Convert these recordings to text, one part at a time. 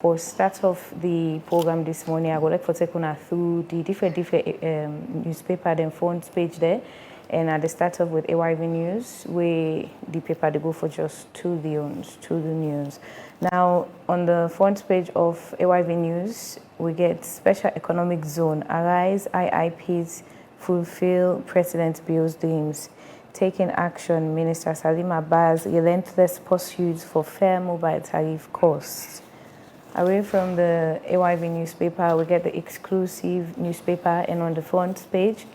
For start off the program this morning, I would like to take on through the different newspaper and front page there. And at the start off with IIP News, where the paper they go for just two news. Now on the front page of IIP News, we get special economic zone, arise IIPs fulfill President Bill's dreams. Taking action, Minister Salim Abbas relentless pursuit for fair mobile tariff costs. Away from the IIP newspaper, we get the exclusive newspaper, and on the front page,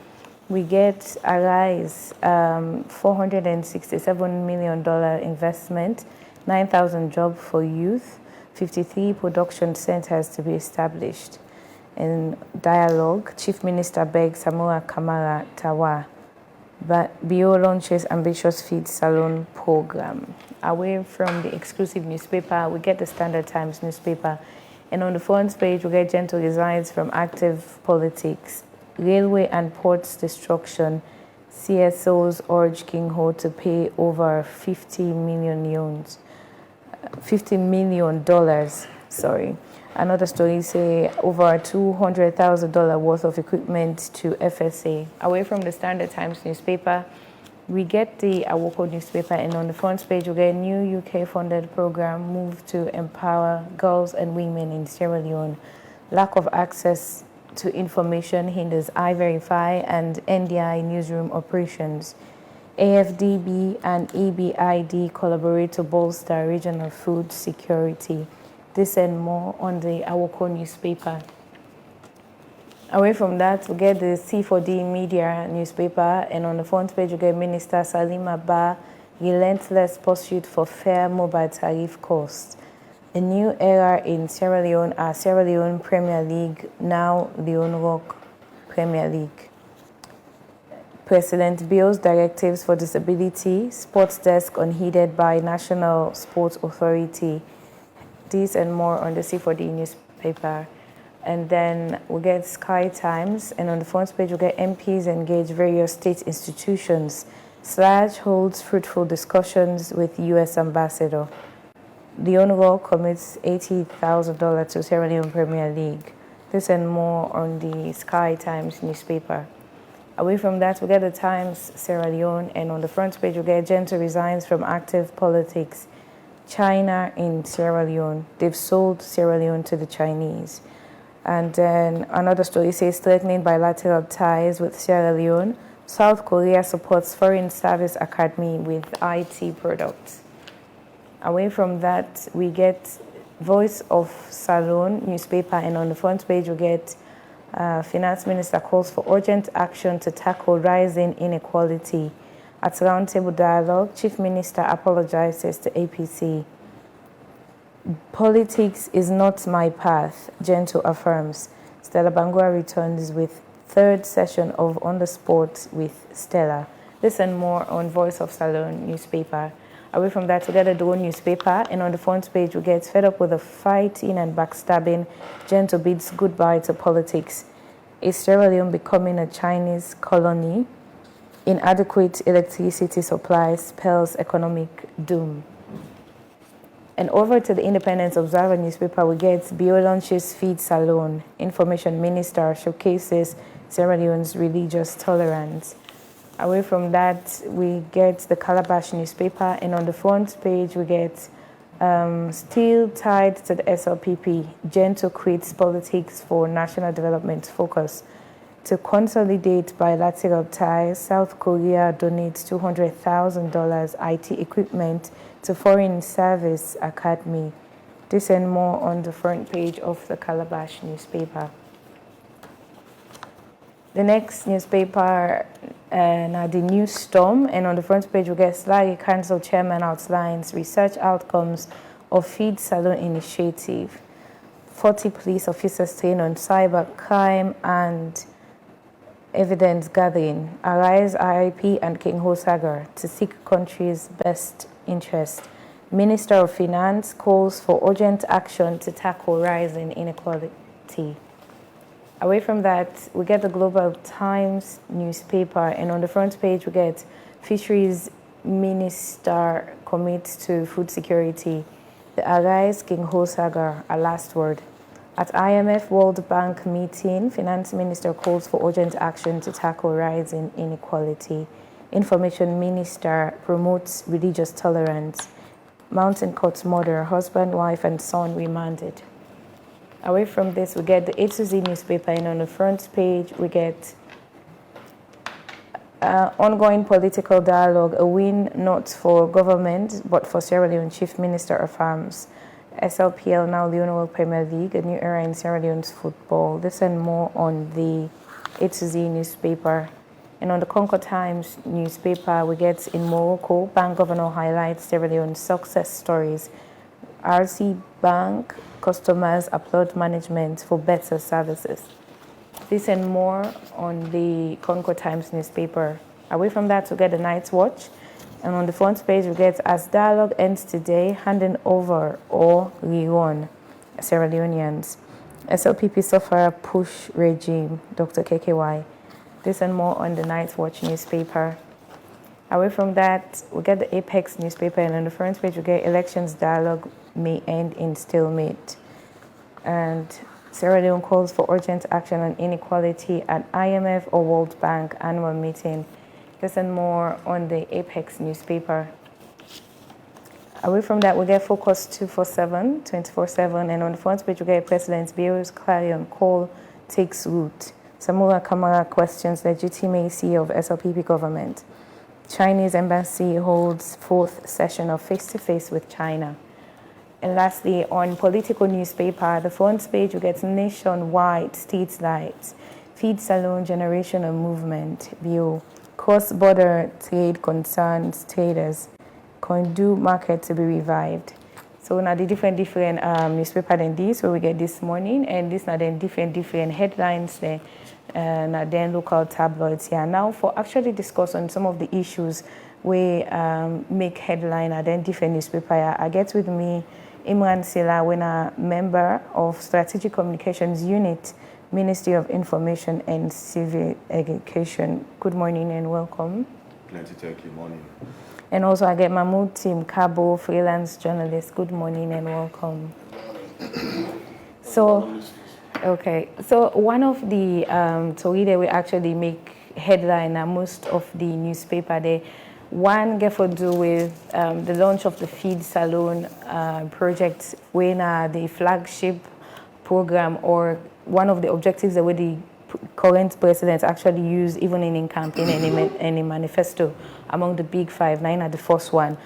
we get Arise, $467 million investment, 9,000 jobs for youth, 53 production centers to be established. In Dialogue, Chief Minister begs Samura Kamara Tawa, but BO launches ambitious feed Salone program. Away from the exclusive newspaper, we get the Standard Times newspaper. And on the front page, we get gentle resigns from active politics. Railway and ports destruction. CSOs urge Kingho to pay over $50 million, sorry. Another story say over $200,000 worth of equipment to FSA. Away from the Standard Times newspaper, we get the Awoko newspaper, and on the front page we get a new UK-funded program move to empower girls and women in Sierra Leone. Lack of access to information hinders I-Verify and NDI newsroom operations. AFDB and ABID collaborate to bolster regional food security. This and more on the Awoko newspaper. Away from that, we get the C4D media newspaper, and on the front page, we get Minister Salim Abbas relentless pursuit for fair mobile tariff costs. A new era in Sierra Leone, our Sierra Leone Premier League, now Leone Rock Premier League. President Bill's directives for disability, sports desk unheeded by National Sports Authority. This and more on the C4D newspaper. And then we get Sky Times, and on the front page we get MPs engage various state institutions. Sludge holds fruitful discussions with U.S. Ambassador. Leone Rock commits $80,000 to Sierra Leone Premier League. This and more on the Sky Times newspaper. Away from that, we get the Times Sierra Leone, and on the front page we get Gento resigns from active politics. China in Sierra Leone. They've sold Sierra Leone to the Chinese. And then another story says threatening bilateral ties with Sierra Leone. South Korea supports Foreign Service Academy with IT products. Away from that, we get Voice of Salone newspaper, and on the front page we get Finance Minister calls for urgent action to tackle rising inequality. At Roundtable Dialogue, Chief Minister apologizes to APC. Politics is not my path, Gento affirms. Stella Bangura returns with third session of On the Spot with Stella. This and more on Voice of Salone newspaper. Away from that, we get a Dawn newspaper, and on the front page we get fed up with the fighting and backstabbing. Gento bids goodbye to politics. Is Sierra Leone becoming a Chinese colony? Inadequate electricity supply spells economic doom. And over to the Independence Observer newspaper, we get BO launches feed Salone. Information Minister showcases Sierra Leone's religious tolerance. Away from that, we get the Calabash newspaper, and on the front page we get still tied to the SLPP. Gento quits politics for national development focus. To consolidate bilateral ties, South Korea donates $200,000 IT equipment to Foreign Service Academy. This and more on the front page of the Calabash newspaper. The next newspaper, the News Storm, and on the front page we get Slaggy Council Chairman outlines research outcomes of Feed Salone initiative. 40 police officers trained on cyber crime and evidence gathering. Arise IIP and Kingho Sagar to seek country's best interest. Minister of Finance calls for urgent action to tackle rising inequality. Away from that, we get the Global Times newspaper, and on the front page we get Fisheries Minister commits to food security. The Arise Kingho saga, a last word. At IMF World Bank meeting, Finance Minister calls for urgent action to tackle rising inequality. Information Minister promotes religious tolerance. Mountain Court's murder, husband, wife, and son remanded. Away from this, we get the A to Z newspaper, and on the front page, we get ongoing political dialogue, a win not for government, but for Sierra Leone Chief Minister affirms. SLPL, now Leone Premier League, a new era in Sierra Leone's football. This and more on the A to Z newspaper. And on the Concord Times newspaper, we get in Morocco, Bank Governor highlights Sierra Leone's success stories. RC Bank customers applaud management for better services. This and more on the Concord Times newspaper. Away from that, we get the Night's Watch. And on the front page, we get, as dialogue ends today, handing over or Leone, Sierra Leoneans. SLPP sufferer push regime, Dr. KKY. This and more on the Night's Watch newspaper. Away from that, we get the Apex newspaper, and on the front page, we get elections dialogue may end in stalemate. And Sierra Leone calls for urgent action on inequality at IMF or World Bank annual meeting. This and more on the Apex newspaper. Away from that, we get Focus 24/7, and on the front page, we get President Bio's clarion call takes root. Samura Kamara questions legitimacy of SLPP government. Chinese embassy holds fourth session of face-to-face with China. And lastly, on political newspaper, the front page, we get nationwide street lights, feed Salone generational movement, view, cross-border trade concerns traders, Kondu market to be revived. So now the different newspaper than this, where we get this morning, and this now then different headlines there, and then local tabloids here. Now for actually discuss on some of the issues we make headline and then different newspaper, I get with me Imran Sila, when a member of Strategic Communications Unit, Ministry of Information and Civil Education. Good morning and welcome. Plenty, thank you. Morning. And also I get Mahmoud Tim Kabo, freelance journalist. Good morning and welcome. So, okay. So one of the story that we actually make headline most of the newspaper there. One get to do with the launch of the Feed Salone project, when the flagship program or one of the objectives that the current president actually used even in campaign and in manifesto among the big five, nine are the first one.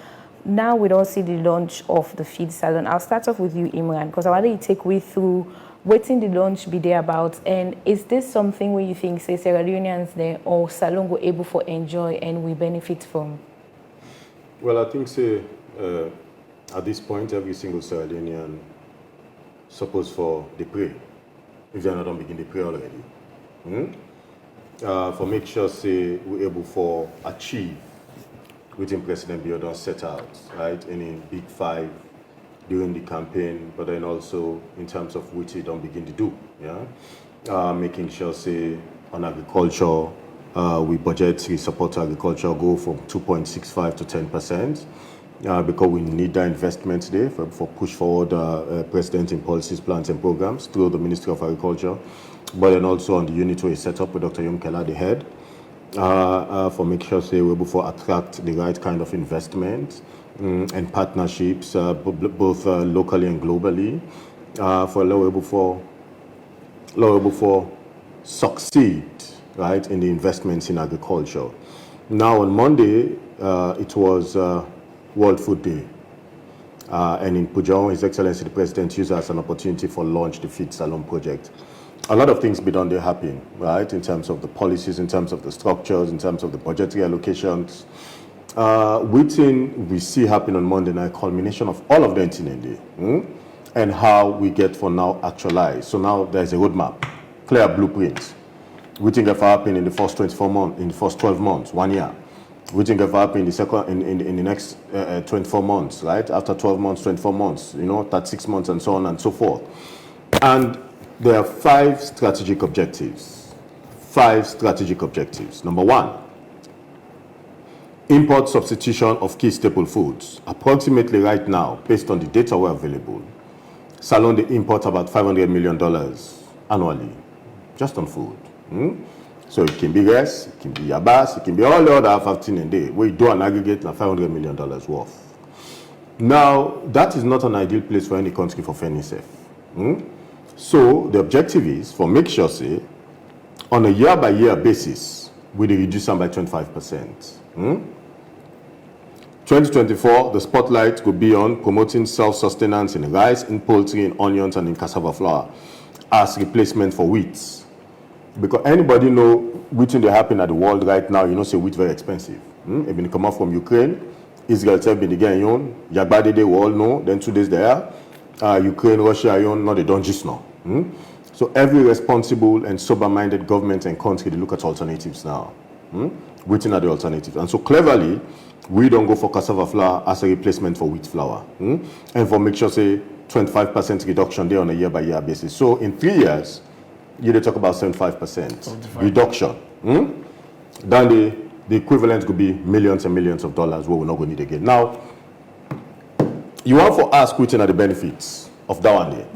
Now we don't see the launch of the Feed Salone. I'll start off with you, Imran, because I want you to take me through waiting the launch be there about, and is this something where you think, say, Sierra Leoneans there or Salone were able to enjoy and we benefit from? Well, I think, say, at this point, every single Sierra Leonean supposed for the pray, if they're not done begin the pray already. For make sure, say, we're able for achieve within President Biodon set out, right, and in big five during the campaign, but then also in terms of which they don't begin to do, yeah? Making sure, say, on agriculture, we support agriculture go from 2.65 to 10%, because we need that investment there for push forward President in policies, plans and programs through the Ministry of Agriculture, but then also on the unit we set up with Dr. Yomkela, the head, for make sure, say, we're able to attract the right kind of investment and partnerships, both locally and globally, for able for succeed, right, in the investments in agriculture. Now on Monday, it was World Food Day, and in Pujon, His Excellency the President used it as an opportunity for launch the Feed Salone project. A lot of things be done there happen, right, in terms of the policies, in terms of the structures, in terms of the budgetary allocations. Within we see happen on Monday night, culmination of all of them in there, and how we get for now actualized. So now there's a roadmap, clear blueprint. We think if happen in the first 24 months, in the first 12 months, 1 year. We think if happen in the second, in the next 24 months, right? After 12 months, 24 months, 36 months, and so on and so forth. And there are 5 strategic objectives. 5 strategic objectives. Number 1, import substitution of key staple foods. Approximately right now, based on the data we're available, Salone they import about $500 million annually, just on food. So it can be rice, it can be yabas, it can be all the other 15 a day. We do an aggregate of $500 million worth. Now, that is not an ideal place for any country for fairness safe. So the objective is for make sure, say, on a year-by-year basis, we reduce them by 25%. 2024, the spotlight could be on promoting self-sustenance in rice, in poultry, in onions, and in cassava flour as replacement for wheat. Because anybody know wheat in the happen at the world right now, you know, say wheat very expensive. It been come out from Ukraine, Israel have been again, Yagbade they all know, then 2 days there, Ukraine, Russia, no, they don't just know. So every responsible and sober-minded government and country, they look at alternatives now. Wheating are the alternatives. And so cleverly, we don't go for cassava flour as a replacement for wheat flour. And for make sure, say, 25% reduction there on a year-by-year basis. So in 3 years, you talk about 75% reduction. Then the equivalent could be millions and millions of dollars what we're not going to need again. Now, you want for us quitting at the benefits of that one day.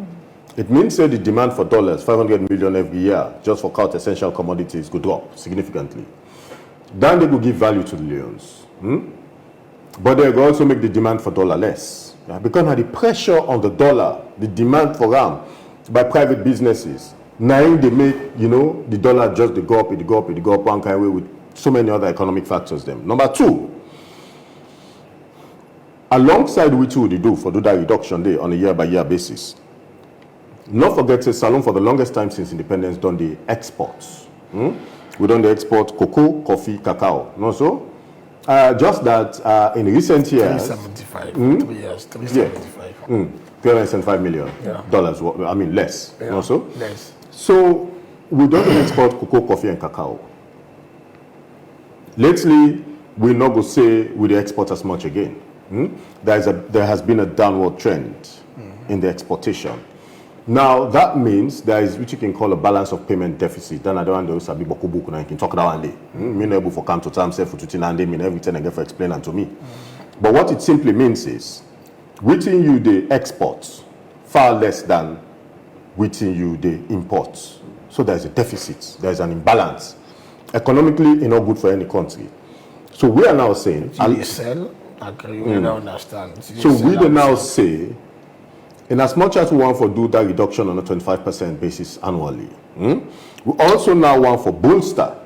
It means that the demand for dollars, 500 million every year, just for cut essential commodities, could drop significantly. Then they will give value to the Leones. But they will also make the demand for dollar less. Because of the pressure on the dollar, the demand for RAM by private businesses, now they make, the dollar just go up, it go up, one kind of way with so many other economic factors. Them. Number two, alongside which we do for that reduction day on a year-by-year basis, not forget Salone for the longest time since independence done the exports. We done the export cocoa, coffee, cacao. No so? Just that in recent years, 375. 3 years, 375. $375 million. I mean less. Yeah. Also, Less. so we don't export cocoa, coffee, and cacao. Lately, we not go say we export as much again. There has been a downward trend in the exportation. Now that means there is what you can call a balance of payment deficit. Then I don't want to be boku and I can talk that one day. Me not able for come to time self for 2 day, me everything I get for explain and to me. But what it simply means is within you the exports far less than within you the imports. So there's a deficit, there's an imbalance. Economically, it's not good for any country. So we are now saying You sell, agree, we don't understand. So we will now say, in as much as we want to do that reduction on a 25% basis annually, we also now want for bolster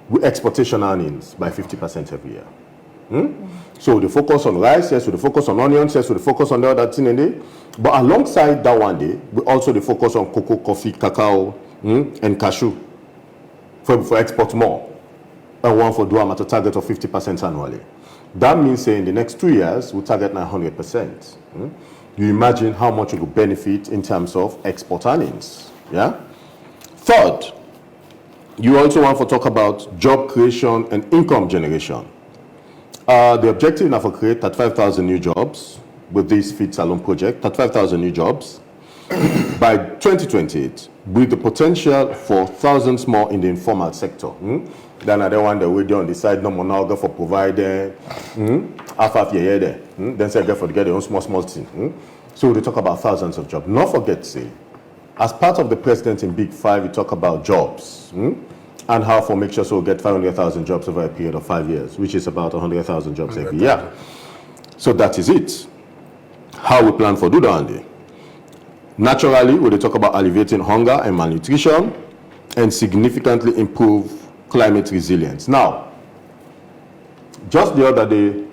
with exportation earnings by 50% every year. So the focus on rice, yes, so the focus on onions, yes, so the focus on the other thing in there. But alongside that one day, we also the focus on cocoa, coffee, cacao, and cashew for export more. And one for do at a target of 50% annually. That means in the next 2 years, we target 900%. You imagine how much it will benefit in terms of export earnings. Yeah. Third, you also want to talk about job creation and income generation. The objective now for create 35,000 new jobs with this Feed Salone project, 35,000 new jobs by 2028, with the potential for thousands more in the informal sector. Then I don't want the way on the side, no more now go for providing half year there. Then say go for to get their own small thing. So they talk about thousands of jobs. Not forget, say, as part of the president in Big Five, we talk about jobs and how for make sure so we get 500,000 jobs over a period of 5 years, which is about 100,000 jobs every year. So that is it. How we plan for do that day. Naturally, we talk about alleviating hunger and malnutrition and significantly improve climate resilience. Now, just the other day,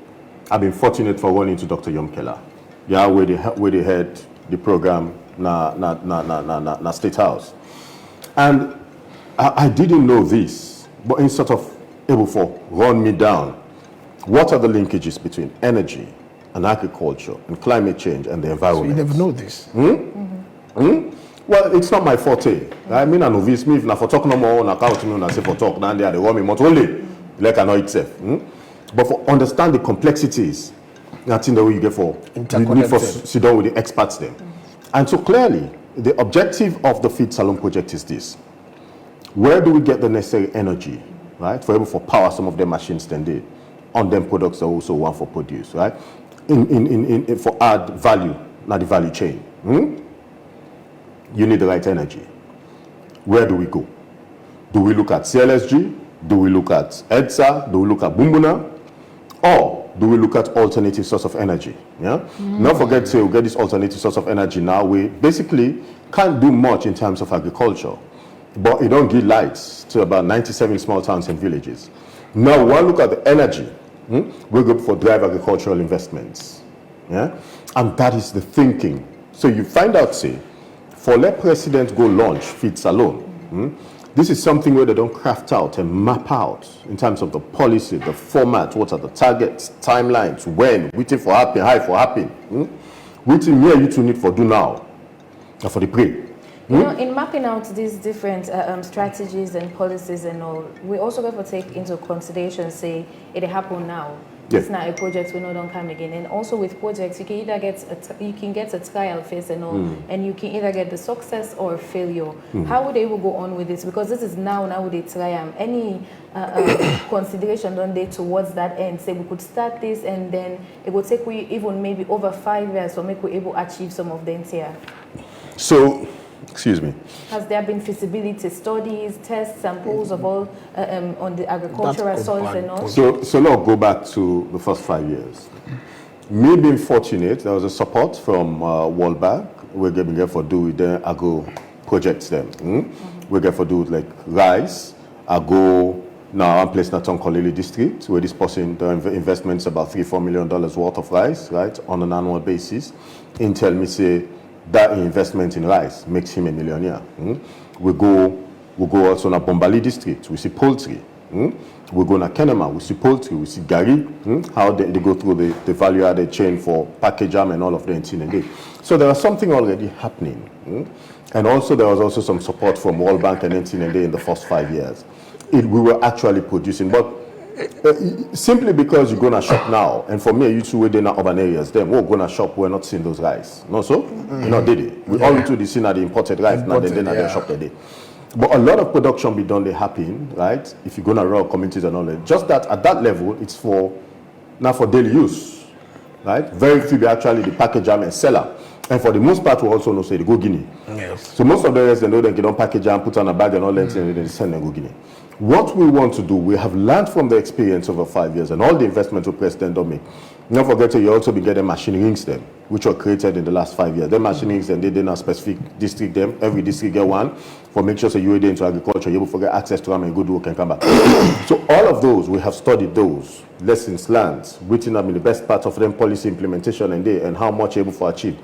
I've been fortunate for running into Dr. Yom Keller. Yeah, where they had the program na State House. And I didn't know this, but in sort of able for run me down. What are the linkages between energy and agriculture and climate change and the environment? So you never know this. Well, it's not my forte. I mean, I know this. Me, if I for talk no more on account me, I say for talk. Now they are the one me not only like I know itself. But for understand the complexities, that's in the way you get for you need for sit down with the experts then. And so clearly, the objective of the Feed Salone project is this: where do we get the necessary energy, right, for able to power some of the machines then they on them products they also want for produce, right? For add value, not the value chain. You need the right energy. Where do we go? Do we look at CLSG? Do we look at EDSA? Do we look at Bumbuna? Or do we look at alternative source of energy? Yeah. Not forget to get this alternative source of energy now. We basically can't do much in terms of agriculture, but it don't give lights to about 97 small towns and villages. Now, one look at the energy. We go for drive agricultural investments. Yeah, and that is the thinking. So you find out, say, for let president go launch feed Salone. This is something where they don't craft out and map out in terms of the policy, the format, what are the targets, timelines, when, waiting for happen, how for happen. Waiting here you two need for do now, and for the pray. You know, in mapping out these different strategies and policies and all, we also got to take into consideration, say, it happen now. Yeah. It's not a project we know don't come again. And also with projects, you can either get a trial phase and all, and you can either get the success or failure. How would they will go on with this? Because this is now would they try any consideration don't they towards that end? Say we could start this and then it would take we even maybe over 5 years to make we able to achieve some of them here. So, excuse me. Has there been feasibility studies, tests, samples of all on the agricultural soils and all? So now go back to the first 5 years. Me being fortunate, there was a support from World Bank. We're getting for do with the agro projects them. We get for do with like rice, agro. Now I'm placed in Tonkolili district where this person the investments about $3-4 million worth of rice, right, on an annual basis. Intel me say that investment in rice makes him a millionaire. We go also na Bombali district. We see poultry. We go na Kenema. We see poultry. We see Gary. How they go through the value added chain for package jam and all of them. So there was something already happening. And also there was also some support from World Bank and NTND in the first 5 years. We were actually producing, but simply because you're gonna shop now, and for me, you two were in urban areas, then we're gonna shop, we're not seeing those rice. No, so you know, did it? We all to the scene at the imported rice, now then they shop the day. But a lot of production be done, they happen, right? If you're gonna run communities and all that, just that at that level, it's for now for daily use, right? Very few be actually the package jam and seller. And for the most part, we also know say they go Guinea. Yes. So most of the rest they know they get on package jam, put on a bag and all that, and then send them go Guinea. What we want to do, we have learned from the experience over 5 years and all the investments the president don't make. Don't forget you also be getting machine rings them, which were created in the last 5 years. The machine rings them, they did not specific district them. Every district get one for make sure so you are into agriculture, you will forget access to them and good work and come back. So all of those, we have studied those lessons learned, written them in the best part of them policy implementation and how much able to achieve.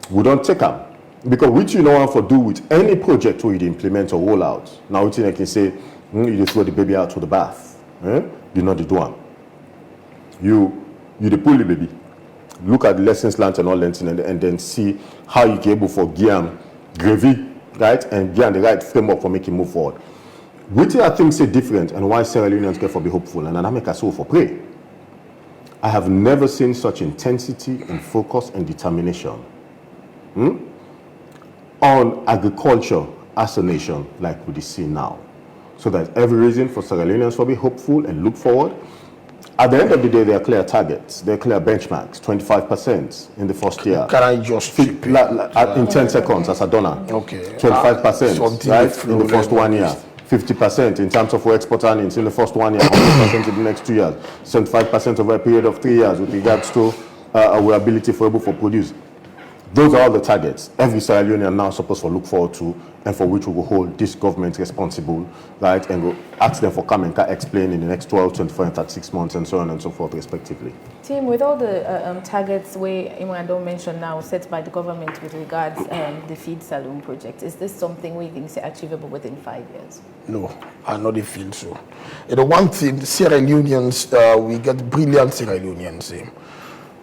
We don't take them. Because which you know want for do with any project where you implement or roll out. Now which I can say, you just throw the baby out to the bath. You know the one. You pull the baby. Look at the lessons learned and all that, and then see how you can able for gear gravy, right, and gear the right framework for making move forward. Which I think say different and why Sierra Leoneans get for be hopeful and I make a soul for pray. I have never seen such intensity and focus and determination on agriculture as a nation like we see now. So there's every reason for Sierra Leoneans to be hopeful and look forward. At the end of the day, there are clear targets, there are clear benchmarks, 25% in the first year. Can I just in 10 seconds as a donor? Okay. 25%, right, in the first 1 year. 50% in terms of our export earnings in the first 1 year, 100% in the next 2 years, 75% over a period of 3 years with regards to our ability for able to produce. Those are all the targets every Sierra Leonean now supposed to look forward to and for which we will hold this government responsible, right, and we'll ask them for come and explain in the next 12, 24, and 36 months and so on and so forth respectively. Tim, with all the targets I don't mention now set by the government with regards the Feed Salone project, is this something we think is achievable within 5 years? No, I know they feel so. You know, one thing, the Sierra Leoneans, we get brilliant Sierra Leoneans.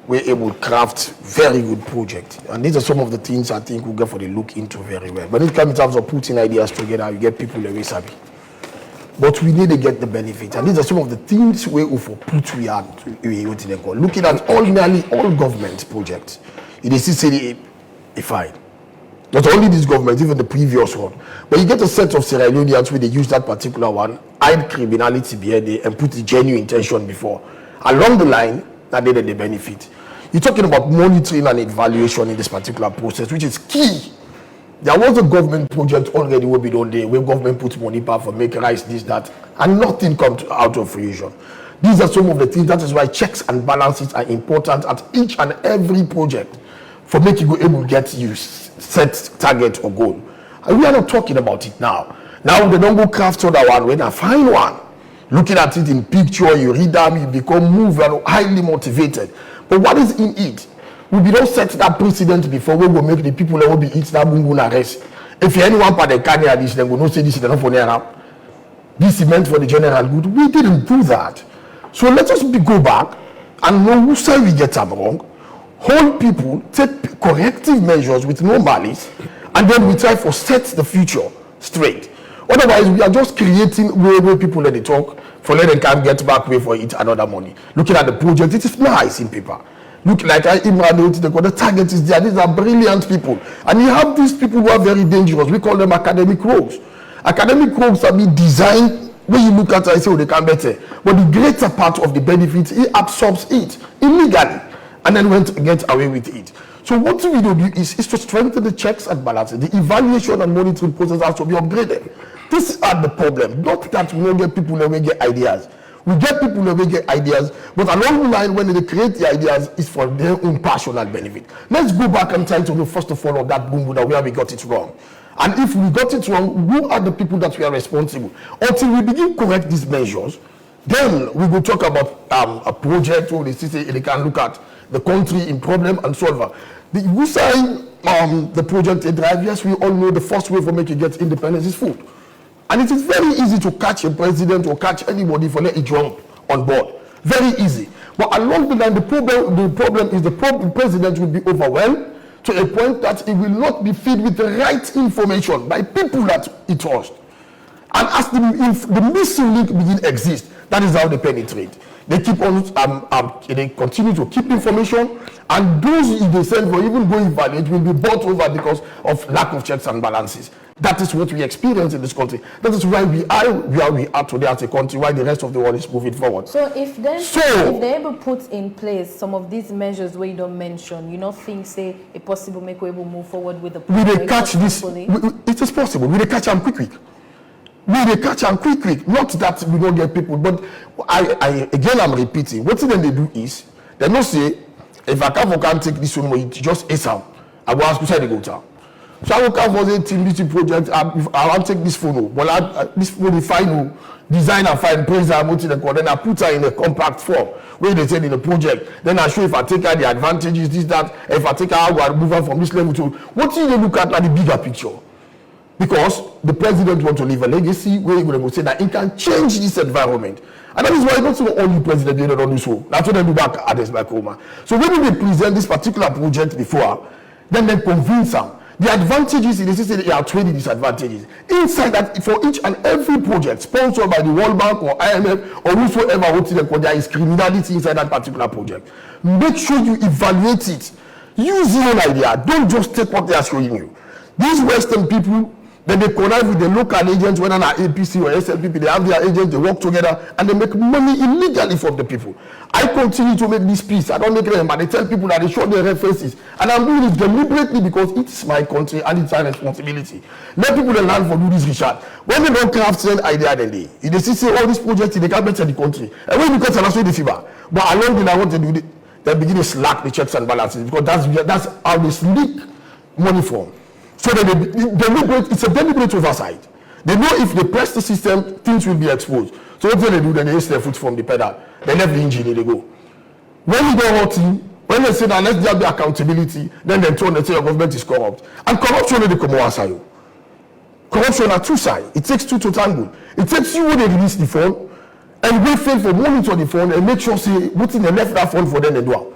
We're able to craft very good projects. And these are some of the things I think we'll get for the look into very well. But it comes in terms of putting ideas together, you get people always happy. But we need to get the benefit. And these are some of the things we for put we are looking at nearly all government projects. It is still fine. Not only this government, even the previous one. But you get a set of Sierra Leoneans where they use that particular one, hide criminality behind it, and put the genuine intention before. along the line that they benefit. You're talking about monitoring and evaluation in this particular process, which is key. There was a government project already where we don't where government puts money back for make rice, this, that, and nothing comes out of fruition. These are some of the things. That is why checks and balances are important at each and every project for making you able to get you set target or goal. And we are not talking about it now. Now they don't go craft other one when I find one. Looking at it in picture, you read them, you become moved and highly motivated. But what is in it? We don't set that precedent before we will make the people that will be eat that bungu na rest. If anyone part the Kanye this, then we don't say this is enough for Naira. This is meant for the general good. We didn't do that. So let us go back and know who say we get them wrong. Hold people, take corrective measures with no malice, and then we try for set the future straight. Otherwise, we are just creating where people let it talk, for let them can get back way for it another money. Looking at the project, it is nice in paper. Look like the target is there. These are brilliant people. And you have these people who are very dangerous. We call them academic rogues. Academic rogues are being designed, when you look at it, I say, oh, they can better. But the greater part of the benefits, he absorbs it illegally and then gets away with it. So what we do is to strengthen the checks and balances. The evaluation and monitoring process has to be upgraded. This is the problem. Not that we don't get people that will get ideas. We get people that will get ideas, but along the line, when they create the ideas, it's for their own personal benefit. Let's go back and try to know, first of all, of that boom that where we got it wrong. And if we got it wrong, who are the people that we are responsible? Until we begin to correct these measures, then we will talk about a project where they can look at the country in problem and solve it. We sign the project a drive. Yes, we all know the first way for making get independence is food. And it is very easy to catch a president or catch anybody for letting jump on board. Very easy. But along the line, the problem is the president will be overwhelmed to a point that it will not be fed with the right information by people that he trusts. And as the missing link begin exist, that is how they penetrate. They keep on, they continue to keep information, and those they send for even going valid will be bought over because of lack of checks and balances. That is what we experience in this country. That is why we are where we are today as a country, why the rest of the world is moving forward. So if they're able to put in place some of these measures where you don't mention, you know, things say a possible make we able move forward with the project. Will they catch this? It is possible. Will they catch them quick? Will they catch them quick? Not that we don't get people, but I'm repeating. What then they do is, they don't say, if I can't take this one, it just ASAP. I will ask you to go down. So I will come for the team meeting project. I want to take this photo, but this will be final design and find praise her then I put her in a compact form where they said in the project. Then I show if I take her the advantages, this, that. If I take her, I will move her from this level to what do you look at the bigger picture? Because the president wants to leave a legacy where he's going to say that he can change this environment. And that is why not the only president they don't do so. That's what they do back at this back home. So when they present this particular project before, then they convince them. The advantages, they say they are 20 disadvantages. Inside that, for each and every project sponsored by the World Bank or IMF or whosoever, there is criminality inside that particular project. Make sure you evaluate it. Use your own idea. Don't just take what they are showing you. These Western people, then they connive with the local agents, whether not APC or SLPP, they have their agents, they work together, and they make money illegally from the people. I continue to make this peace. I don't make them, but they tell people that they show their references. And I'm doing it deliberately because it's my country and it's our responsibility. Let people learn for do this research. When they don't craft an idea, then they say all these projects, they can't better the country. And when you get an the fever, but along the line, what they do, they begin to slack the checks and balances because that's how they sneak money from. So it's a deliberate oversight. They know if they press the system, things will be exposed. So what they do, then they raise their foot from the pedal. They left the engine, they go. When you go hurting, when they say that let's there be accountability, then they turn and say your government is corrupt. And corruption is the common. Corruption are two sides. It takes two to tango. It takes you when they release the phone, and we fail for monitor the phone and make sure say what's in the left that phone for them they do.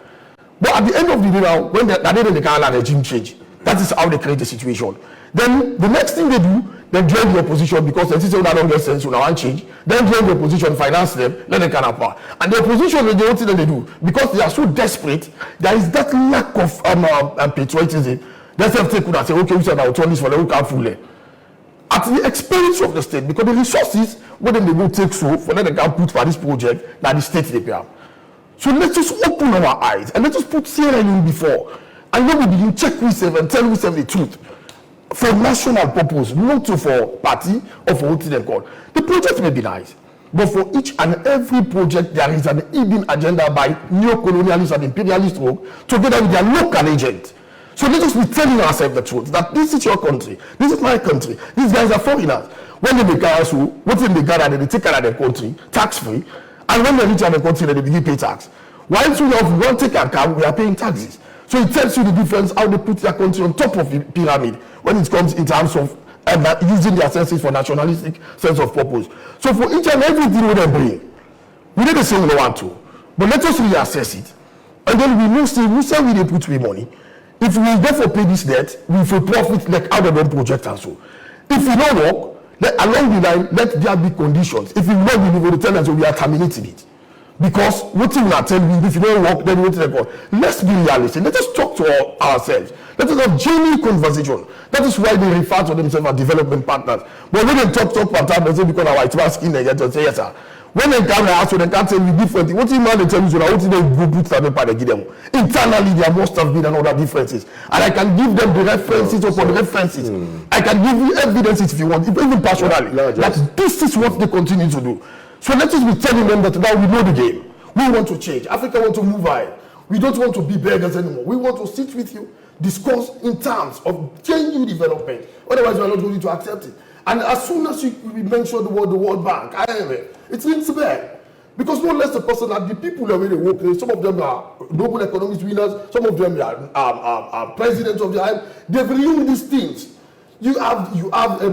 But at the end of the day now, when they can't allow regime change. That is how they create the situation. Then the next thing they do, they drain the opposition because they say that don't get sense, so now and change. Then drain the opposition, finance them, let them can power. And the opposition, they don't see that they do because they are so desperate. There is that lack of patriotism. They have to take and say, okay, we said I will turn this for them, we can't fool them. At the expense of the state, because the resources, what they go take so for them they can put for this project, that the state they pay. So let's just open our eyes and let's just put Sierra Leone before. And then we begin check ourselves and tell ourselves the truth. For national purpose, not for party or for what they call. The project may be nice, but for each and every project, there is an hidden agenda by neo-colonialist and imperialist work together with their local agent. So let us be telling ourselves the truth that this is your country, this is my country, these guys are foreigners. When they make council, what in the Ghana, they take out of their country, tax-free, and when they reach out of the country, they begin to pay tax. Whilst we have one take and come, we are paying taxes. So it tells you the difference how they put their country on top of the pyramid when it comes in terms of using their senses for nationalistic sense of purpose. So for each and everything we bring, we need to say we don't want to, but let us reassess it. And then we know say we say we dey put we money. If we therefore pay this debt, we will profit like out of the project and so. If we don't work, let, along the line, let there be conditions. If we not we will tell us we are terminating it. Because what we are telling you, if you don't work, then what they call. Let's be realistic. Let us talk to ourselves. Let us have genuine conversation. That is why they refer to themselves as development partners. But when they talk part time, they say because our white skin they get to say yes, sir. When they come and ask you, they can't tell you different things. What you man they tell you, so what they go put that paper they give them. Internally, there must have been another differences, and I can give them the references upon the references. I can give you evidences if you want, even personally. That this is what they continue to do. So let us be telling them that now we know the game. We want to change. Africa want to move ahead. We don't want to be beggars anymore. We want to sit with you, discuss in terms of genuine development. Otherwise, we are not going to accept it. And as soon as we mention the World Bank, IIP, it rings a bell. Because no less the person that the people are really working. Some of them are Nobel economics winners. Some of them are presidents of the IIP. They've linked these things. You have other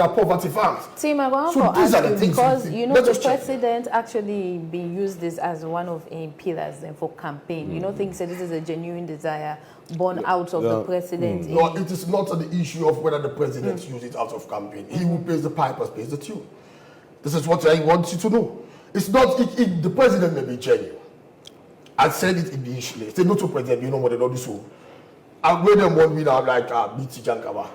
poverty funds. Tim, I want to ask you because you know the president actually been used this as one of his pillars for campaign. You know, think that this is a genuine desire born out of the president. No, it is not the issue of whether the president uses it out of campaign. He who pays the pipers pays the tune. This is what I want you to know. It's not the president may be genuine. I said it initially. Say no to president. You know what they don't do so. I made them one without like BT Jankaba.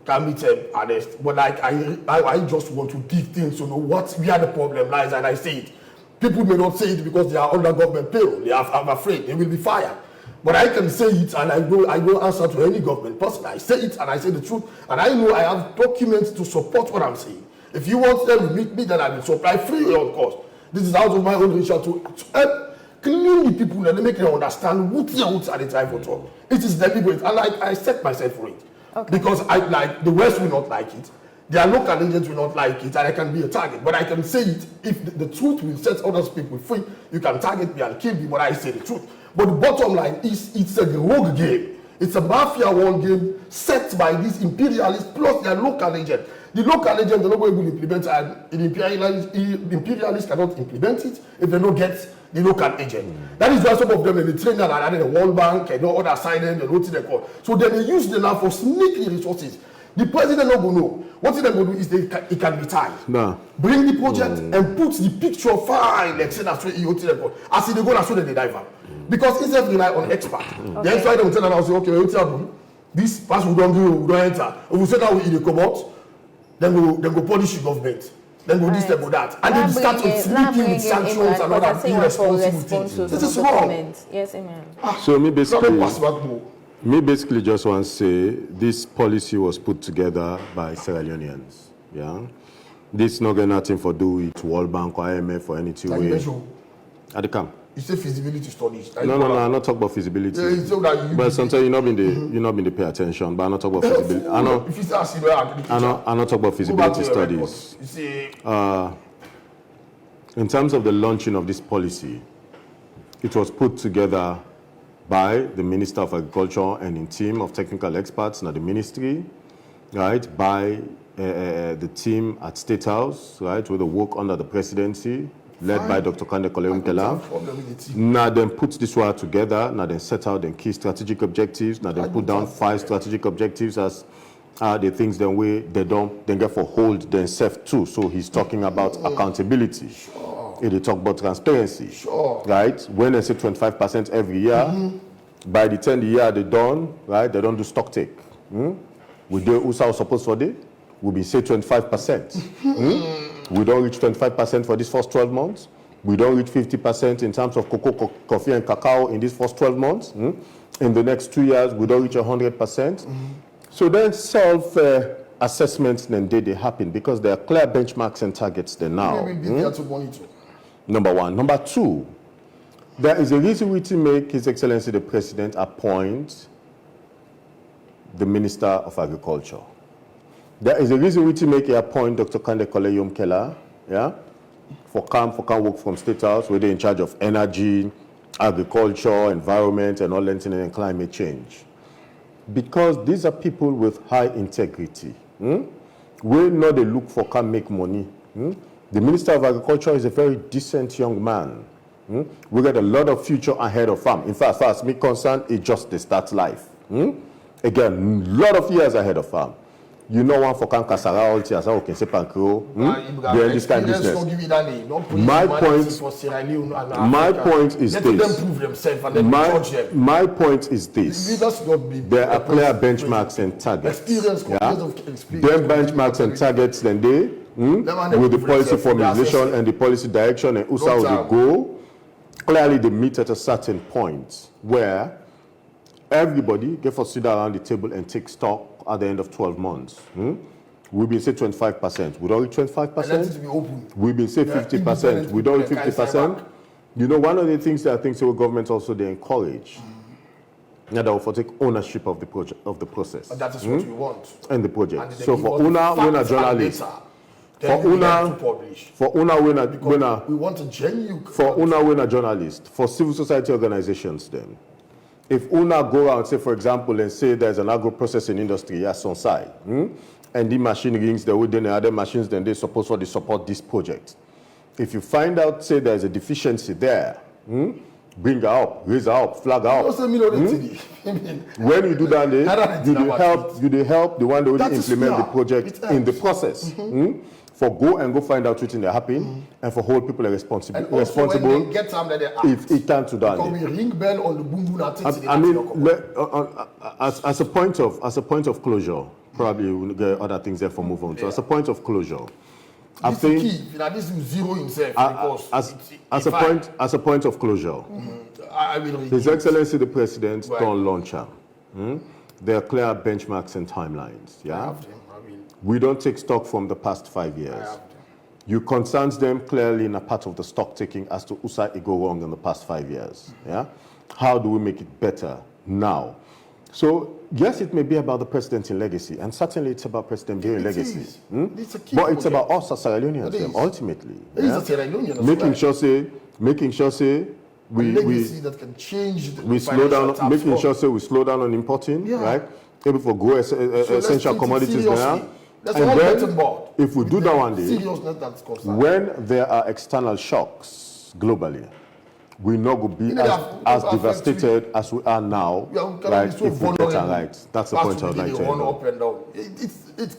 Can meet them honest. But like I just want to dig things to know what we are the problem lies, and I say it. People may not say it because they are under government payroll. I'm afraid they will be fired. But I can say it and I don't answer to any government person. I say it and I say the truth. And I know I have documents to support what I'm saying. If you want them to meet me, then I will supply free of course. This is out of my own research to help clean the people and make them understand what are they trying for talk. It is deliberate, and I set myself for it. Okay. Because the West will not like it, their local agents will not like it, and I can be a target. But I can say it if the truth will set other people free. You can target me and kill me, but I say the truth. But the bottom line is it's a rogue game. It's a mafia war game set by these imperialists plus their local agent. The local agent, the local will implement, and the imperialists cannot implement it if they don't get the local agent. That is why some of them in the trainer are adding the World Bank and no other side and what they call. So they may use the land for sneaky resources. The president not going to know. What they will do is it can be tied. Nah. Bring the project and put the picture fine, like say that's what you call. As they go, that's what they dive out. Because instead of rely on expert. The expert will tell them, I'll say, okay, this pass we don't do, we don't enter. If we say that we come out, then go punish the government. Then go this, then go that. And then start to sneaking with sanctions and other irresponsible things. This is wrong. Yes, amen. So me basically just want to say this policy was put together by Sierra Leoneans. Yeah. This not got nothing for do with World Bank or IMF or anything. At the camp. You say feasibility studies. No, I'm not talking about feasibility. Yeah, but sometimes you not been the pay attention. But I'm not talking about feasibility. I'm not talking about feasibility studies. You see, in terms of the launching of this policy, it was put together by the Minister of Agriculture and a team of technical experts in the ministry, right? By the team at State House, right? With the work under the presidency, led by Dr. Kande Kolewum-Kela. Now then put this one together, now then set out the key strategic objectives, now then put down 5 strategic objectives as the things then way they don't then get for hold themselves too. So he's talking about accountability. They talk about transparency. Right? When they say 25% every year, by the 10th year they done, right? They don't do stock take. We do also supposed for it. We be say 25%. We don't reach 25% for this first 12 months. We don't reach 50% in terms of cocoa, coffee, and cacao in these first 12 months. In the next 2 years, we don't reach 100%. So then self-assessments then they happen because there are clear benchmarks and targets there now. Number one. Number two, there is a reason we to make His Excellency the President appoint the Minister of Agriculture. There is a reason we to make a appoint Dr. Kande Koleyom Kela, for come work from State House, where they're in charge of energy, agriculture, environment, and all that, and climate change. Because these are people with high integrity. We know they look for can make money. The Minister of Agriculture is a very decent young man. We got a lot of future ahead of him. In fact, as far as me concerned, it's just the start life. Again, a lot of years ahead of him. You know one for Kankasara, all as I can say Pankro, doing this kind of business. My point is this. My point is this. There are clear benchmarks and targets. Them benchmarks and targets, then they, with the policy formulation and the policy direction and USA will go, clearly they meet at a certain point where everybody get for sit around the table and take stock at the end of 12 months. We've been say 25%. We don't reach 25%. We've been say 50%. We don't reach 50%. You know, one of the things that I think the government also they encourage, that will take ownership of the project, of the process. And that is what we want. And the project. And so for Una, when a journalist, we want a genuine. For Una, when a journalist, for civil society organizations, then. If Una go out, say for example, and say there's an agro-processing industry, yes, on site, and the machine rings, there would then other machines, then they're supposed to support this project. If you find out, say there's a deficiency there, bring her up, raise her up, flag her up. When you do that, you help the one that will implement the project in the process. For go find out what's happening and for hold people responsible if it can't do that. I mean, as a point of closure, probably we'll get other things there for move on. So as a point of closure, I think as a point of closure, His Excellency the President don't launch her. There are clear benchmarks and timelines. We don't take stock from the past 5 years. You concerns them clearly in a part of the stock taking as to USA it go wrong in the past 5 years. How do we make it better now? So yes, it may be about the president's legacy, and certainly it's about President Barry's legacy. But it's about us as Sierra Leoneans ultimately. Making sure say we slow down, making sure say we slow down on importing, right? Able for grow essential commodities there. And then, if we do that one day, when there are external shocks globally, we not going to be as devastated as we are now, right, if we get it right. That's the point I would like to end.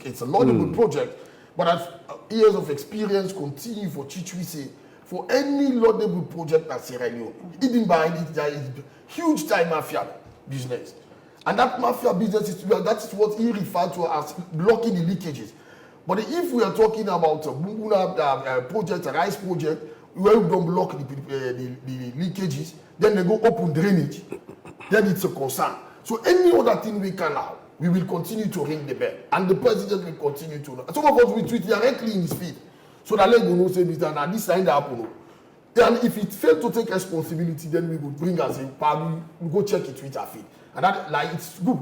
It's a laudable project, but as years of experience continue for Chichwisi, for any laudable project at Sierra Leone, hidden behind it, there is huge time mafia business. And that mafia business that is what he referred to as blocking the leakages. But if we are talking about a project, a rice project, where we don't block the leakages, then they go open drainage, then it's a concern. So any other thing we can now, we will continue to ring the bell. And the president will continue to know. Some of us will tweet directly in his feed. So that let go know say this and this sign that happen. And if it failed to take responsibility, then we would bring us in, we go check it Twitter feed. And that, like, it's good.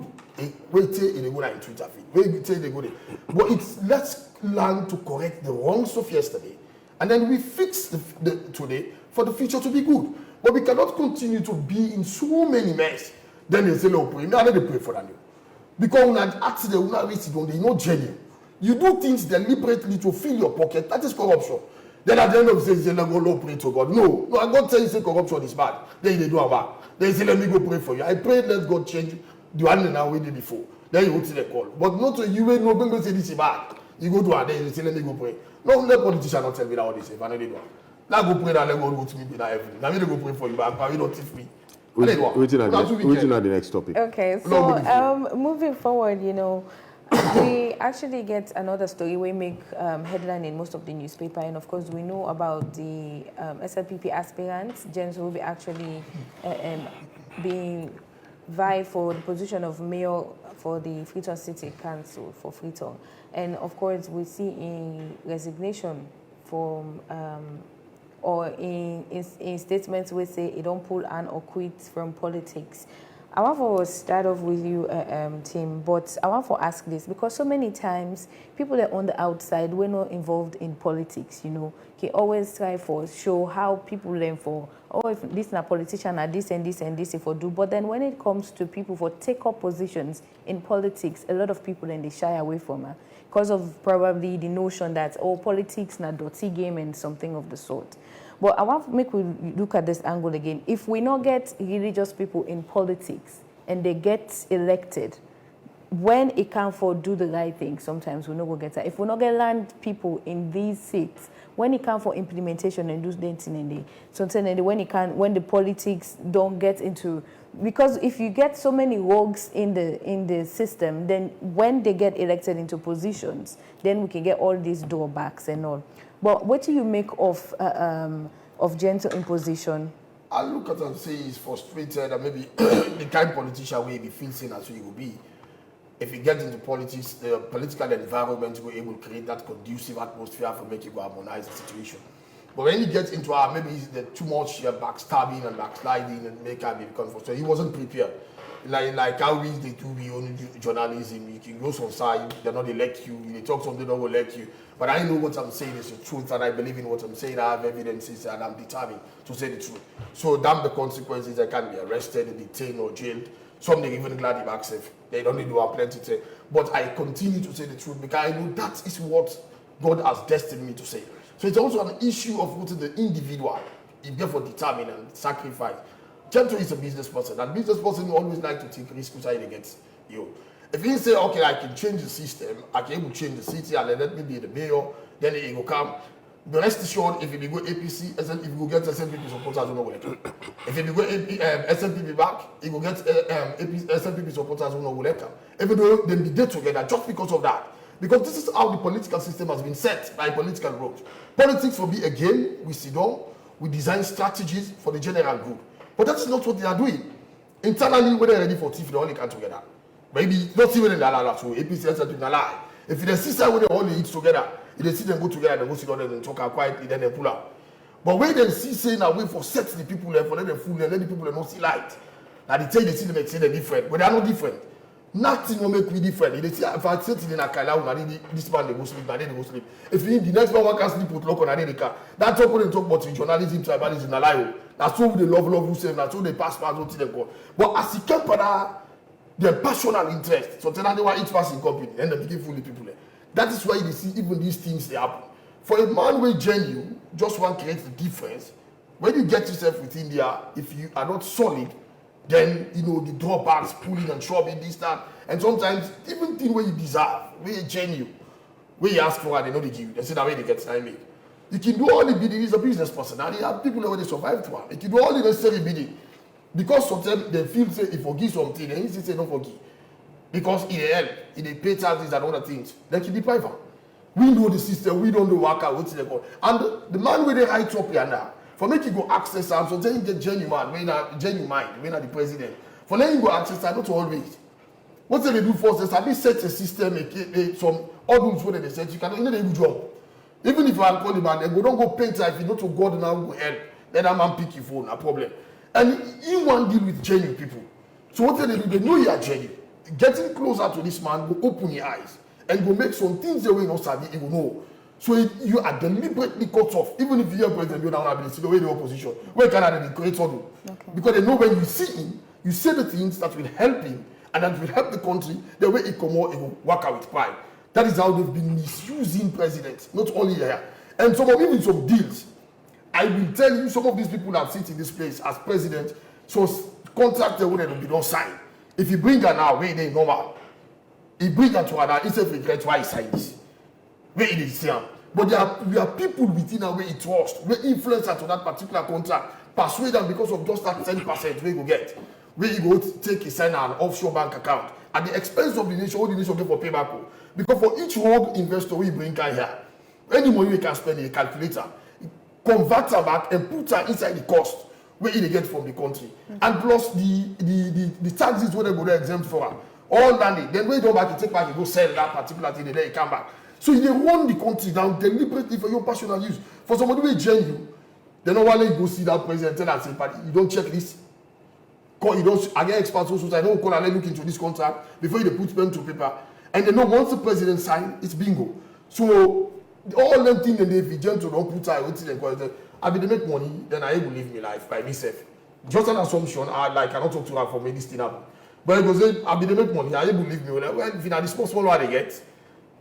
Wait till they go in Twitter feed. Wait till they go there. But let's learn to correct the wrongs of yesterday. And then we fix the today for the future to be good. But we cannot continue to be in so many mess. Then they say, no, pray. Now they pray for that. Because when I ask them, they're not genuine. You do things deliberately to fill your pocket. That is corruption. Then at the end of the day, they say, let go pray to God. No, I God tell you say corruption is bad. Then they do a bad. They say, let me go pray for you. I pray, let God change the one now we did before. Then you go to the call. But not to you, no, don't say this is bad. You go to her, then you say, let me go pray. No, let politician not tell me that all this. If I know they do. Now go pray that let God go to me that everything. Now me go pray for you, but I don't teach me. Waiting at the next topic. Okay, so moving forward, We actually get another story. We make headline in most of the newspaper, and of course, we know about the SLPP aspirants. James will be actually being vie for the position of mayor for the Freetown City Council for Freetown, and of course, we see in resignation from or in statements we say it don't pull an or quit from politics. I want to start off with you, Tim, but I want to ask this because so many times people that are on the outside, we're not involved in politics, you know, can always try for show how people learn for, oh, if this is a politician, are this and this and this if I do. But then when it comes to people for take up positions in politics, a lot of people then they shy away from her because of probably the notion that, oh, politics na dirty game and something of the sort. But I want to make we look at this angle again. If we not get religious people in politics and they get elected, when it can for do the right thing, sometimes we not go get that. If we not get land people in these seats, when it can for implementation and do the thing and they, sometimes when it can, when the politics don't get into, because if you get so many rogues in the system, then when they get elected into positions, then we can get all these drawbacks and all. But what do you make of gentle imposition? I look at it and say he's frustrated and maybe the kind of politician will be feeling as he will be. If he gets into politics, the political environment will able to create that conducive atmosphere for making you harmonize the situation. But when he gets into maybe the too much backstabbing and backsliding and make him become frustrated, he wasn't prepared. Like how we they do we only do journalism, you can go on side, they're not elect you, they talk something, they don't elect you. But I know what I'm saying is the truth and I believe in what I'm saying, I have evidences and I'm determined to say the truth. So damn the consequences, I can be arrested, detained or jailed. Some they even glad if accept. They don't need to have plenty to say. But I continue to say the truth because I know that is what God has destined me to say. So it's also an issue of what the individual is therefore determined and sacrifice. Gentle is a business person, and business person always like to take risks which against you. If he say, okay, I can change the system, I can able to change the city, and let me be the mayor, then he will come. The rest assured, if he go APC, if he go get SNPP supporters, who know what. If he go SNPP back, he will get SNPP supporters who know what. Even though they be there together, just because of that. Because this is how the political system has been set by political roles. Politics will be a game, we sit down, we design strategies for the general good. But that is not what they are doing. Internally, when they're ready for TIF, they only come together. Maybe not even in the lie, so APC and something lie. If they see when they all eat together, if they see them go together, they go sit down and talk quietly, then they pull out. But when they see saying a way for set the people there, for let them fool them, let the people not see light. Now they tell you they see them say they're different, but they are not different. Nothing will make me different. They say if I sit in a car, this man they go sleep, and then they go sleep. If the next one can sleep with lock on the car, that's what they talk about journalism, tribalism, and lie. That's what they love yourself, that's what they pass on to them go. But as it comes to their personal interest, so tell them each person company, and they begin fooling people there. That is why they see even these things they happen. For a man who genuine, just want to create the difference. When you get yourself with India, if you are not solid, then you know the drawbacks, pulling and shoving, this, that, and sometimes even things where you deserve, where you genuine, where you ask for, they know they give you. They say that way they get time made. You can do all the bidding. He's a business person, and you have people that they survive to him. You can do all the necessary bidding because sometimes they feel say if forgive something, then he say don't forgive because he help, he pay taxes and other things. They can deprive him. We know the system, we don't know work out what they call. And the man with the right up here now, for make you go access him, so then you get genuine, when the president. For then you go access him, not always. What they do first is have set a system, some orders where they set you can you know they do job. Even if you are calling man, they don't go paint if you know to God now go help. Then that man pick your phone, no problem. And you want to deal with genuine people. So what they do, they know you are genuine. Getting closer to this man will open your eyes and go make some things the way you know sabi, you will know. So you are deliberately cut off. Even if you hear president, you don't have the way the opposition. Where can I create trouble? Okay. Because they know when you see him, you say the things that will help him and that will help the country, the way it come out, it will work out with pride. That is how they've been misusing presidents, not only here. And some of even some deals. I will tell you, some of these people that sit in this place as president, so contract they wouldn't be not signed. If you bring her now, where they normal. He bring her to her, instead of regret why he signed this. Where it is here. But we are people within our way it trust, where influence her to that particular contract, persuade them because of just that 10% where you get. Where you go take a sign an offshore bank account. at the expense of the nation, all the nation get for payback. Because for each rogue investor we bring here, any money we can spend in a calculator, convert her back and put her inside the cost where they get from the country. And plus the taxes where they go there exempt for her. All that then when you go back, you take back, you go sell that particular thing, and then you come back. So they run the country down deliberately for your personal use. For somebody who join you, they don't want to go see that president and say, you don't check this. You don't, I get experts also say, I don't call and let look into this contract before you put pen to paper. And they know once the president sign, it's bingo. So all them things and if you gentle don't put out waiting and call I mean they make money, then I will live my life by myself. Just an assumption, I cannot talk to her for me this thing happen. But it goes, I mean they make money, I will live me. Well, if you know the small what they get,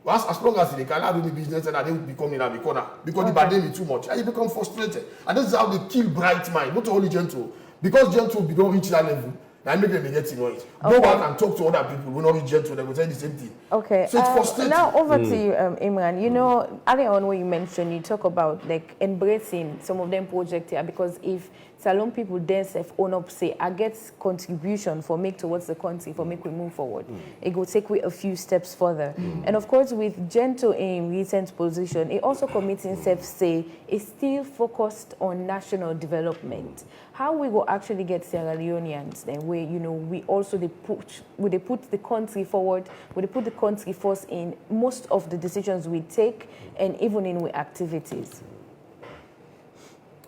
as long as they can do the business and they will become in a corner because the burden is too much, and you become frustrated. And this is how they kill bright mind, not only gentle. Because gentle don't reach that level, I make them get annoyed. Go back and talk to other people who not reach gentle, they will say the same thing. Okay. So it's frustrating. Now over to you, Imran. You know, earlier on when you mentioned, you talk about like embracing some of them projects here because if Salone people themselves own up, say, I get contribution for make towards the country, for make we move forward. It will take we a few steps further. And of course, with gentle in recent position, it also commits himself, say, it's still focused on national development. How we will actually get Sierra Leoneans then, where, you know, we also they put the country forward, they put the country first in most of the decisions we take and even in our activities.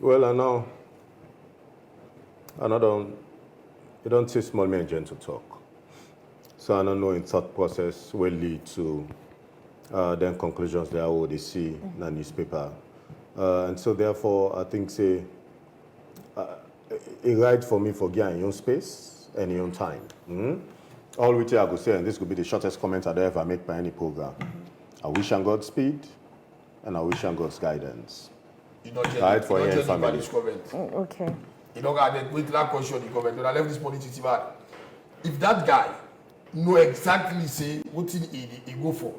Well, I know. You don't see small men gentle talk. So I don't know in thought process will lead to then conclusions they already see in the newspaper. And so therefore I think say it right for me for getting your own space and your own time. All which I could say, and this could be the shortest comment I'd ever make by any program. I wish on God's speed and I wish on God's guidance. You don't right for your family. Okay. You know, I did with that question the comment. When I left this politics, if that guy know exactly say what he go for,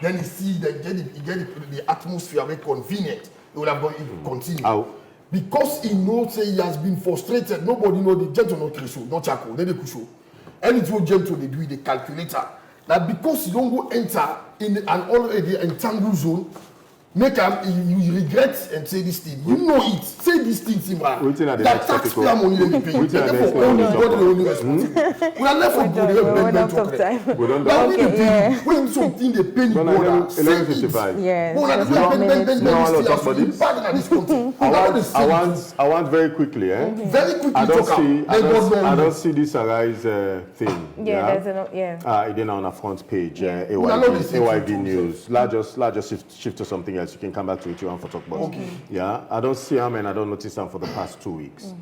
then he see that he get the atmosphere very convenient. He will have gone continue. Because he knows say he has been frustrated. Nobody know the gentle not show, not charcoal, they show. Anything gentle they do with the calculator. That because you don't go enter in an already entangled zone. Make you regret and say this thing. You know it. Say this thing, Simran. That taxpayer money they pay. Therefore, only God the only responsible. We are left for God. We don't talk time. We don't Okay, when something they pay you God, say it. Yes. I want very quickly. Very quickly. I don't see this arise thing. Yeah, there's it is on a front page. AYD News. Largest shift to something else. You can come back to it you want for talk about. Okay. Yeah, I don't see him and I don't notice him for the past 2 weeks.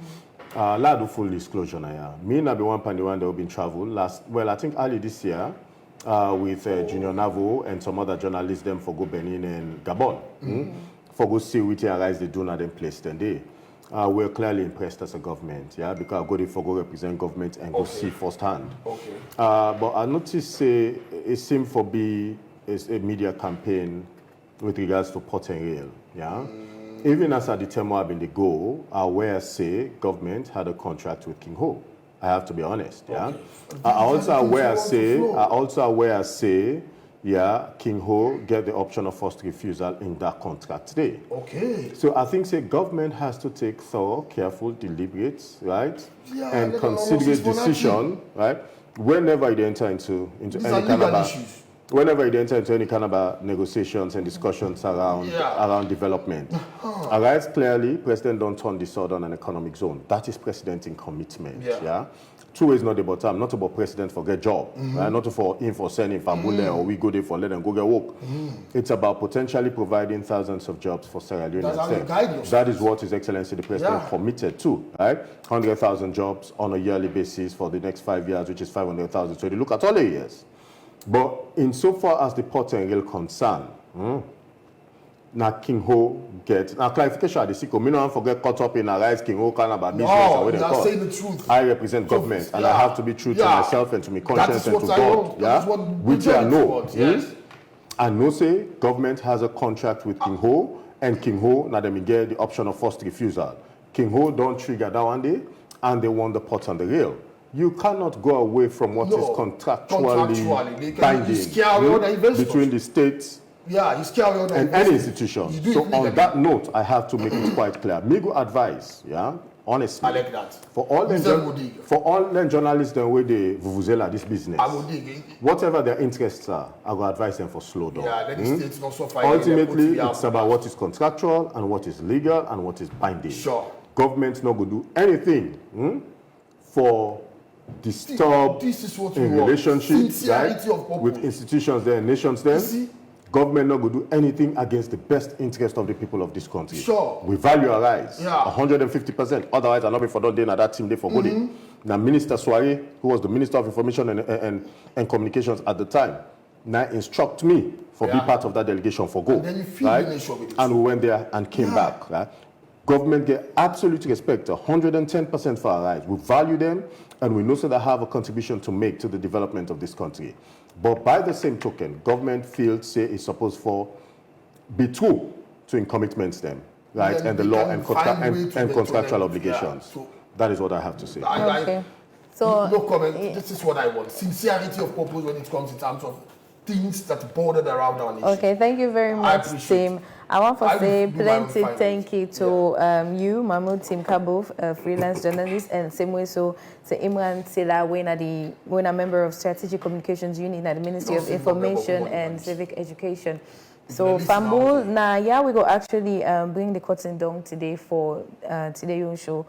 Do full disclosure now. Me and I be one that have been travel I think early this year with Junior Navo and some other journalists them for go Benin and Gabon. For go see what arise they do not in place then they. We're clearly impressed as a government, yeah, because I go there for go represent government and go see firsthand. Okay. But I noticed it seemed to be a media campaign with regards to port and rail, yeah. Even as at the time I've been the goal, where say government had a contract with Kingho. I have to be honest, yeah. Okay. I also aware say, yeah, Kingho get the option of first refusal in that contract today. Okay. So I think say government has to take thorough, careful, deliberate, right, and considerate decision, right, whenever they enter into any kind of issues. Whenever you enter into any kind of negotiations and discussions around development. All right, clearly, President don't turn this out on an economic zone. That is President in commitment. Yeah. Two ways not about time, not about President for get job, right? Not for him for sending Fambule or we go there for let them go get work. It's about potentially providing thousands of jobs for Sierra Leone. That is what His Excellency the President committed to, right? 100,000 jobs on a yearly basis for the next 5 years, which is 500,000. So they look at all the years. But insofar as the port and rail concern, now Kingho get now clarification at the SICO. Me no forget caught up in a rise Kingho kind of business. No, you are saying the truth. I represent government and I have to be true to myself and to my conscience and to God. Yeah, which I know. I know say government has a contract with Kingho and Kingho now them get the option of first refusal. Kingho don't trigger that one day and they want the port and the rail. you cannot go away from what is contractually They binding between the states and any institution. So on that note, I have to make it quite clear. Me go advise, yeah, honestly. I like that. For all the journalists the way they vuvuzela this business, whatever their interests are, I will advise them for slow down. Yeah, let the states not suffer. Ultimately, it's about what is contractual and what is legal and what is binding. Sure. Government's not going to do anything for disturb in relationships, right, with institutions there and nations there. Government not going to do anything against the best interest of the people of this country. Sure. We value our rights, 150%. Otherwise, I'll not be for done at that team day for good. Now, Minister Soare, who was the Minister of Information and Communications at the time, now instruct me for be part of that delegation for go. And then you feel right? with And we went there and came back. Right? Government get absolute respect, 110% for our rights. We value them, and we know so they have a contribution to make to the development of this country. But by the same token, government feels say it's supposed for be true to in commitments them, right, and the law and contractual obligations. So that is what I have to say. Okay. So no comment. This is what I want: sincerity of purpose when it comes in terms of things that bordered around our nation. Okay, thank you very much, Tim. I want to say plenty thank you to you, Mahmoud Tim Kabov, a freelance journalist, and same way so to Imran Sela, when a member of Strategic Communications Unit at the Ministry of Information and Civic Education. So Pambul, we go actually bring the curtain down today for today's show